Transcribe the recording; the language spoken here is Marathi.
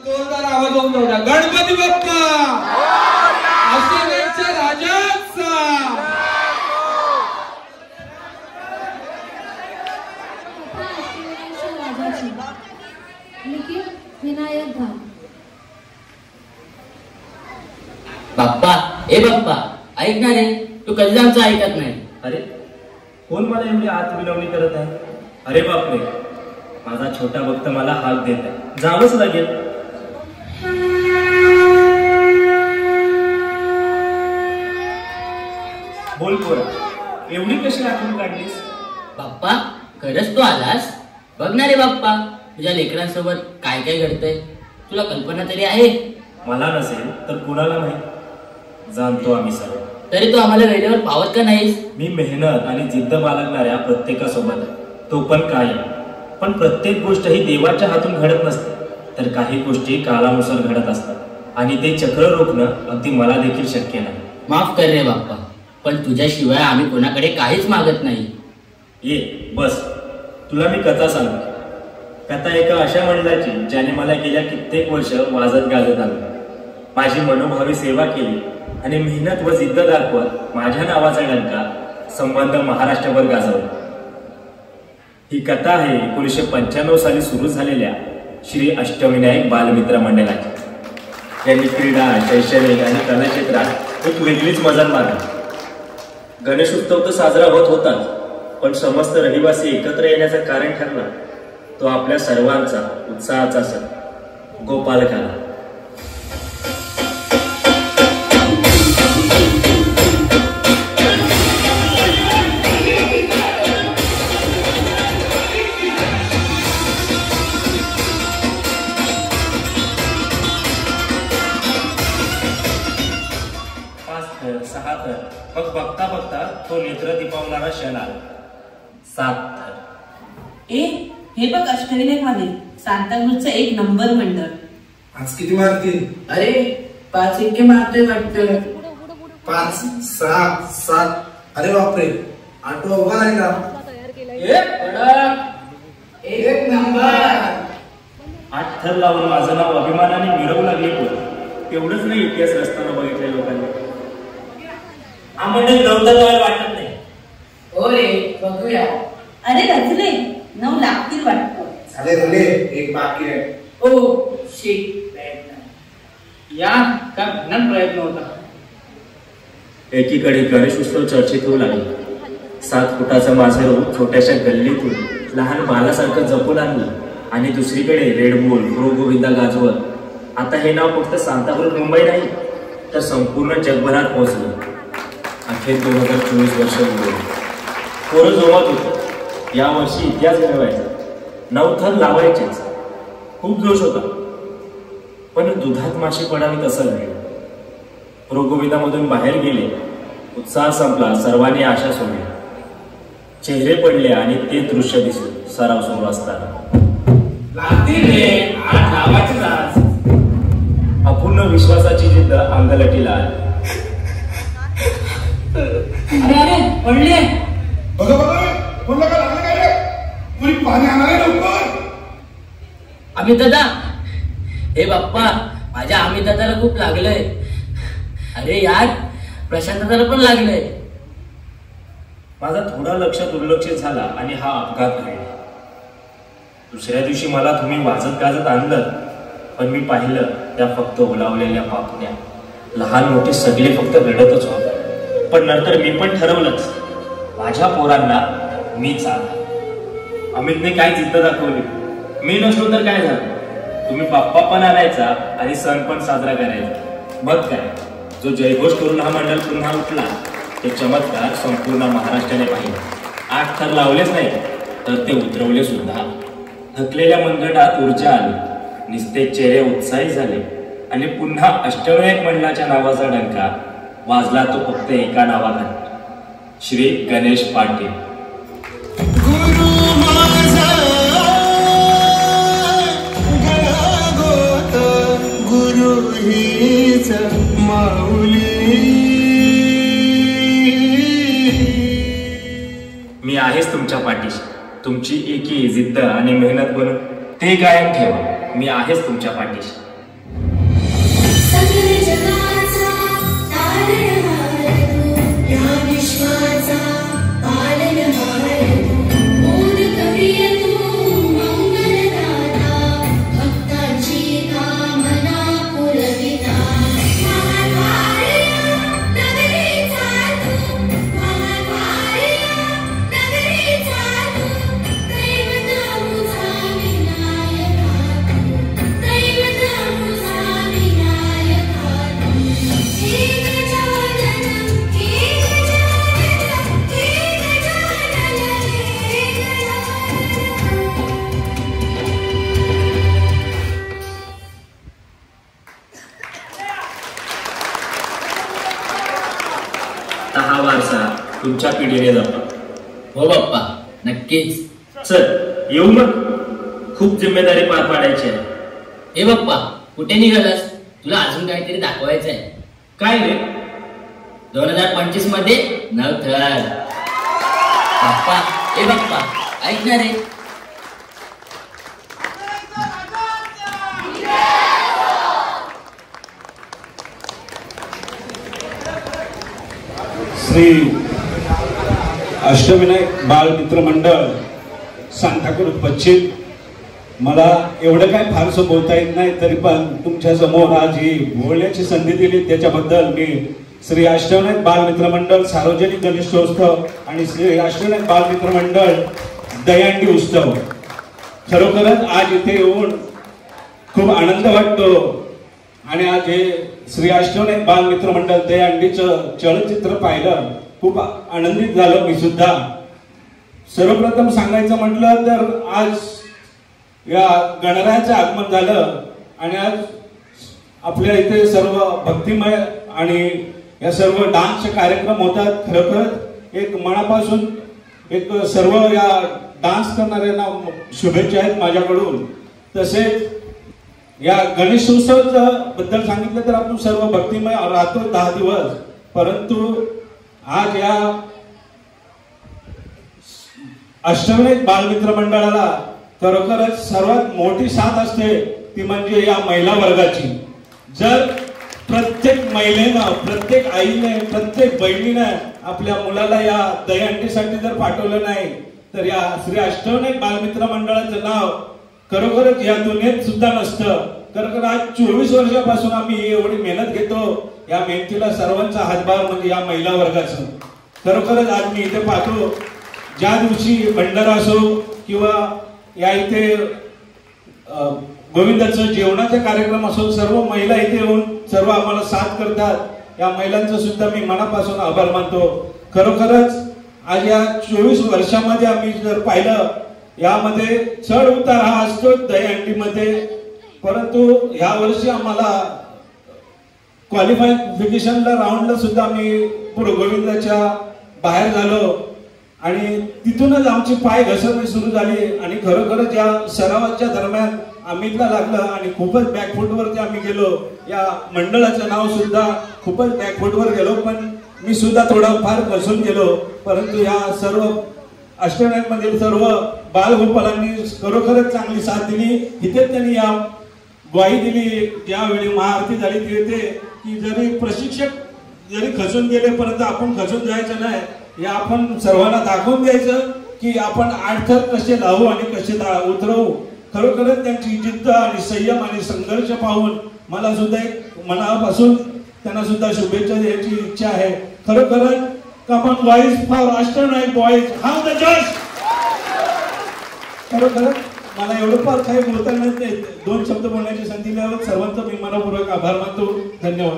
जोरदार आवाज होऊन जाऊ द्या. गणपती बाप्पा आशीर्वादच्या राजाचा. विनायक घाम. बाप्पा ए बाप्पा ऐक ना रे, तू कधी आमचं ऐकत नाही. अरे कोण मला एवढी आत विनवणी करत आहे? अरे बापरे, माझा छोटा भक्त मला हाक देत आहे, जावंच लागेल. बोल पोरा, एवढी कशी आठवण काढलीस? बाप्पा खरंच तू आलास? बघ ना रे बाप्पा, तुझ्या लेकरांसोबत काय काय घडतंय तुला कल्पना तरी आहे? मला नसेल तर कुणाला नाही, जाणतो आम्ही सर्व. तरी तू आम्हाला वेळेवर पावत का नाहीस? मी मेहनत आणि जिद्द बाळगणाऱ्या प्रत्येकासोबत, तो पण काय. पण प्रत्येक गोष्ट ही देवाच्या हातून घडत नसते, तर काही गोष्टी काळानुसार घडत असतात आणि ते चक्र रोखणं अगदी मला देखील शक्य नाही. माफ कर रे बाप्पा, पण तुझ्याशिवाय आम्ही कोणाकडे काहीच मागत नाही. ये बस, तुला मी कथा सांगतो. कथा एका अशा मंडळाची ज्याने मला गेल्या कित्येक वर्ष वाजत गाजत आलं, माझी मनोभावी सेवा केली आणि मेहनत व जिद्द दाखवत माझ्या नावाचा डंका संबंध महाराष्ट्रभर गाजवला. ही कथा आहे 1995 साली सुरू झालेल्या श्री अष्टविनायक बालमित्र मंडळाची. त्यांनी क्रीडा, शैक्षणिक आणि कला क्षेत्रात एक वेगळीच मजल मारली. गणेशोत्सव तर साजरा होत होताच, पण समस्त रहिवासी एकत्र येण्याचं कारण ठरला तो आपल्या सर्वांचा उत्साहाचा सण गोपालकाला. सहा थर, मग बघता बघता तो नेत्र दिपावणारा क्षण आला. 7 थर. हे बघ अष्टविनायक आले, सांताक्रूजचं 1 नंबर मंडळ. आज किती मारतील? अरे 5 इतके मारतोय वाटतं. 5, 6, 7. अरे बापरे, आठवा उभा नाही का? 1 नंबर. 8 थर लावून माझं नाव अभिमानाने मिरवू लागले. तेवढंच नाही, इतिहास रस्त्याला बघितल्या लोकांनी. आम्हाला नव्हतं वाटत नाही. हो रे, बघूया. अरे रचले 9 लागतील वाटतं. झाले, एक बाकी आहे. ओ शिट, या का भयानक प्रयत्न होता. एकीकडे गणेशोत्सव चर्चेत होऊ लागले. 7 फुटाचं माझं रूप छोट्याशा गल्लीतून लहान बालासारखं जपून आणलं आणि दुसरीकडे रेडबुल, प्रो गोविंदा गाजवत आता हे नाव फक्त सांताक्रूज मुंबई नाही तर संपूर्ण जगभरात पोहोचलं. अखेर 2024 वर्ष उरले. पोरं जोमात होतं. यावर्षी इतिहास घडवायचा, 9 थर लावायचेच. खूप जोश होता, पण दुधात माशी पडावी तसं नाही. प्रो गोविंदामधून बाहेर गेले, उत्साह संपला, सर्वांनी आशा सोडली. चेहरे पडले आणि ते दृश्य दिसले सराव सुरू असताना. अपूर्ण विश्वासाची जिद्द अंगलटीला आली. अरे पडले. बघा कोणला का लागलं काय रे? पुरी पाणी आणायला लवकर. अमित दादा, हे बाप्पा, माझ्या अमित दादाला खूप लागलंय. अरे यार, प्रशांत दादाला पण लागलंय. माझा थोडा लक्ष दुर्लक्षित झाला आणि हा अपघात घडला. दुसऱ्या दिवशी मला तुम्ही वाजत गाजत आणलं, पण मी पाहिलं त्या फक्त ओलावलेल्या पापण्या. लहान मोठे सगळे फक्त रडतच होते. पण नंतर मी पण ठरवलंच, माझ्या पोरांना मी चालला. अमितने काय जिद्द दाखवली. मी नसलो तर काय झालं, तुम्ही बाप्पा पण आणायचा आणि सण पण साजरा करायचा. मग काय, जो जयघोष करून हा मंडळ पुन्हा उठला, ते चमत्कार संपूर्ण महाराष्ट्राने पाहिले. 8 थर लावलेच नाही तर ते उतरवले सुद्धा. थकलेल्या मनगटात ऊर्जा आली, निस्तेज चेहरे उत्साही झाले आणि पुन्हा अष्टविनायक मंडळाच्या नावाचा डंका वाजला. तो फक्त एका नावाखाली, श्री गणेश पाटील. गुरु माझा गळागोत, गुरु हीच माऊली. मी आहेच तुमच्या पाठीशी. तुमची एकी जिद्द आणि मेहनत बनून ते कायम ठेवा. मी आहेच तुमच्या पाठीशी. जगाचा तारणहार तू, या विश्वाचा पालनहार तू, मोदक प्रिय तू मंगलदाता, भक्तांची कामना पुरविता. महाद्वारया नगरीचा तू, महाद्वारया नगरीचा तू, दैवत मुझा विनायका तू, दैवत मुझा विनायका तू. एक गजानन, एक गजानन, एक गजानन, हा वारसा तुमच्या पिढीने जातो. हो बाप्पा, नक्कीच. चल येऊ मग, खूप जिम्मेदारी पार पाडायची आहे. ए बाप्पा, कुठे निघालास? तुला अजून काहीतरी दाखवायचं आहे. काय रे? 2025 मध्ये नवथर. बाप्पा, ए बाप्पा, ऐक ना रे. श्री अष्टविनायक बालमित्र मंडळ सांताक्रूज पश्चिम. मला एवढं काय फारसं बोलता येत नाही, तरी पण तुमच्या समोर आज ही बोलण्याची संधी दिली त्याच्याबद्दल मी श्री अष्टविनायक बालमित्र मंडळ सार्वजनिक गणेशोत्सव आणि श्री अष्टविनायक बालमित्र मंडळ दहीहंडी उत्सव, खरोखरच आज इथे येऊन खूप आनंद वाटतो. आणि आज हे श्री अष्टविनायक बालमित्र मंडळ दहीहंडीचं चलचित्र पाहिलं, खूप आनंदित झालो मी सुद्धा. सर्वप्रथम सांगायचं म्हटलं तर आज या गणरायाचं आगमन झालं आणि आज आपल्या इथे सर्व भक्तिमय आणि या सर्व डान्सचे कार्यक्रम होतात. खरोखर एक मनापासून एक सर्व या डान्स करणाऱ्यांना शुभेच्छा आहेत माझ्याकडून. तसेच या गणेशोत्सव बद्दल सांगितलं तर आपण सर्व भक्तिमय राहतो 10 दिवस, परंतु आज या अष्टविनायक बालमित्र मंडळाला खरोखरच सर्वात मोठी साथ असते ती म्हणजे या महिला वर्गाची. जर प्रत्येक महिलेनं, प्रत्येक आईने, प्रत्येक बहिणीनं आपल्या मुलाला या दहीहंडीसाठी जर पाठवलं नाही तर या श्री अष्टविनायक बालमित्र मंडळाचं नाव खरोखरच या दुनियेत सुद्धा नसतं. खरोखर आज 24 वर्षापासून आम्ही एवढी मेहनत घेतो. या मेहनतीला सर्वांचा हातभार म्हणजे या महिला वर्गाचं. खरोखरच आज मी इथे पाहतो, ज्या दिवशी भंडारा असो किंवा या इथे गोविंदाचं जेवणाचा कार्यक्रम असो, सर्व महिला इथे येऊन सर्व आम्हाला साथ करतात. या महिलांचा सुद्धा मी मनापासून आभार मानतो. खरोखरच आज या 24 वर्षामध्ये आम्ही जर पाहिलं, यामध्ये चढ उतार हा असतो दहीहंडीमध्ये, परंतु या वर्षी आम्हाला क्वालिफिकेशनला राऊंडला सुद्धा आम्ही गोविंदाच्या बाहेर झालो आणि तिथूनच आमची पाय घसरणी सुरू झाली आणि खरोखरच या सरावाच्या दरम्यान आम्हीला लागलं आणि खूपच बॅकफूटवरती आम्ही गेलो. या मंडळाचं नाव सुद्धा खूपच बॅकफूटवर गेलो, पण मी सुद्धा थोडा फार घसरून गेलो. परंतु या सर्व अष्टविनायक मधील सर्व बालगोपालांनी खरोखरच चांगली साथ दिली. इथे त्यांनी या ग्वाही दिली ज्यावेळी महाआरती झाली तिथे की जरी प्रशिक्षक जरी खचून गेले परंतु आपण खचून जायचं नाही, या आपण सर्वांना दाखवून द्यायचं की आपण अडथळ कसे लावू आणि कसे उतरवू. खरोखरच त्यांची जिद्द आणि संयम आणि संघर्ष पाहून मला सुद्धा एक मनापासून त्यांना सुद्धा शुभेच्छा द्यायची इच्छा आहे. खरोखरच come on boys for Ashtavinayak boys, how the जज. खरोखरच मला एवढं फार काही बोलता नाही, 2 शब्द बोलण्याची संधी मिळाली. सर्वांचा मी मनपूर्वक आभार मानतो. धन्यवाद.